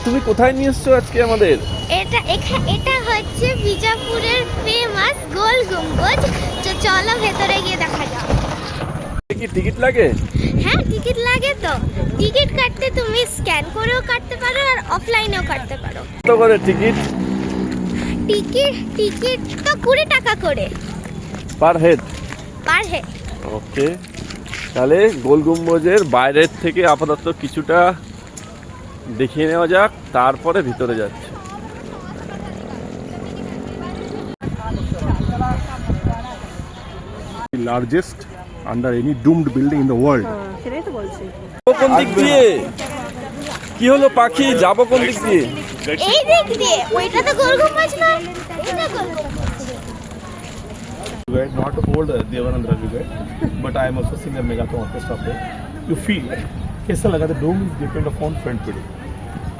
তুমি কোথায় নিয়ে এসছো আজকে আমাদের? এটা হচ্ছে বিজাপুরের ফেমাস গোল গম্বুজ। চলো ভেতরে গিয়ে দেখা যাক। কি টিকিট লাগে? হ্যাঁ টিকিট লাগে তো। টিকিট কাটতে তুমি স্ক্যান করেও কাটতে পারো আর অফলাইনেও কাটতে পারো। কত করে টিকিট? টিকিট তো 20 টাকা করে পার হেড। ওকে, তাহলে গোল গম্বুজের বাইরের থেকে আপাতত কিছুটা দেখিয়ে নেওয়া যাক, তারপরে ভিতরে যাচ্ছে। Largest under any doomed building in the world. সেটাই তো বলছি। কোন দিক দিয়ে? কি হলো পাখি, যাবো কোন দিক দিয়ে? এই দিক দিয়ে। ওইটা তো গোল গম্বুজ না, এটা গোল গম্বুজ। Not old Devanandra Brigade, but I am also seeing a megaton orchestra there. You feel कैसा लगा? The dome is different upon front पे.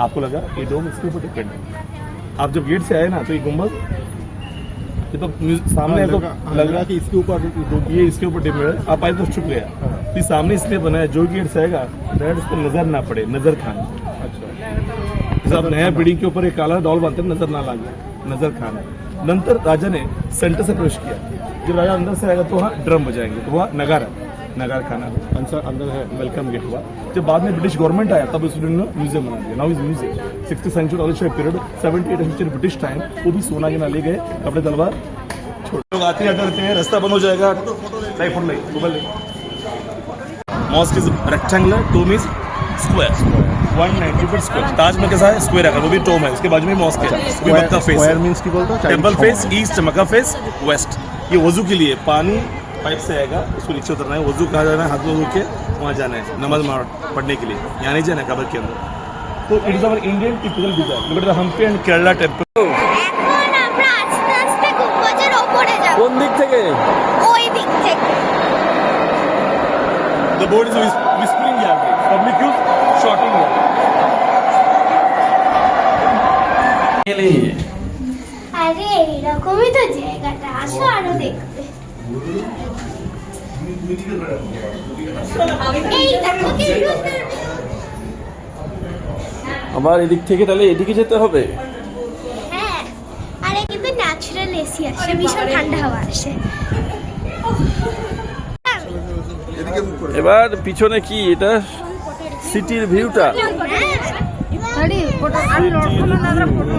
आपको लगा ये डोम इसके ऊपर डिपेंड है। आप जब गेट से आए ना तो ये गुम्बद ये तो सामने आपको लग रहा कि इसके ऊपर ये इसके ऊपर डिपेंड है। आप आए तो चुप गया। ये सामने इसलिए बना है जो गेट से आएगा डायरेक्ट उसको नजर ना पड़े, नजर खाने। अच्छा, जब नया बिल्डिंग के ऊपर एक काला डॉल बांधते नजर ना लगे, नजर खाने। नंतर राजा ने सेंटर से प्रवेश किया। जब राजा अंदर से आएगा तो वहाँ ड्रम बजाएंगे, तो वहाँ नगार खाना अंदर है, वेलकम गेट हुआ। जब बाद में ब्रिटिश गवर्नमेंट आया तब उसने म्यूजियम बना दिया। Now is museum 60th century ऑलिश पीरियड 78 सेंचुरी ब्रिटिश टाइम, वो भी सोना के ना ले गए कपड़े तलवार छोटे लोग आते रहते हैं। रास्ता बंद हो जाएगा, mosque is rectangular, tomb is square, 190 feet square. Taj में कैसा है? स्क्वायर है, वो भी टोम है, उसके बाजू में मॉस्क है। मक्का फेस, स्क्वायर मींस की बोलते हो? टेंपल फेस ईस्ट, मक्का फेस वेस्ट। ये वजू के लिए पानी पाइप से आएगा, उसको नीचे उतरना है। वजू कहाँ जाना है? हाथ धो के वहाँ जाना है नमाज पढ़ने के लिए, यहाँ नहीं जाना है कब्र के अंदर। तो it is our Indian typical design. But Hampi and Kerala temple. এখন আমরা আস্তে আস্তে গম্বুজের উপরে যাব। কোন দিক থেকে? ওই দিক থেকে। The board is whispering gallery. Public use shorting gallery. আরে এইরকমই তো জায়গাটা, আসো আরো দেখবে। এই দেখো কি সুন্দর। আবার এদিক থেকে তাহলে এদিকে যেতে হবে। হ্যাঁ, আরে কিন্তু ন্যাচারাল এসি আসে, ভীষণ ঠান্ডা হাওয়া আসে। এবার পিছনে কি এটা? সিটির ভিউটা। আরে ফটো আমি ফটো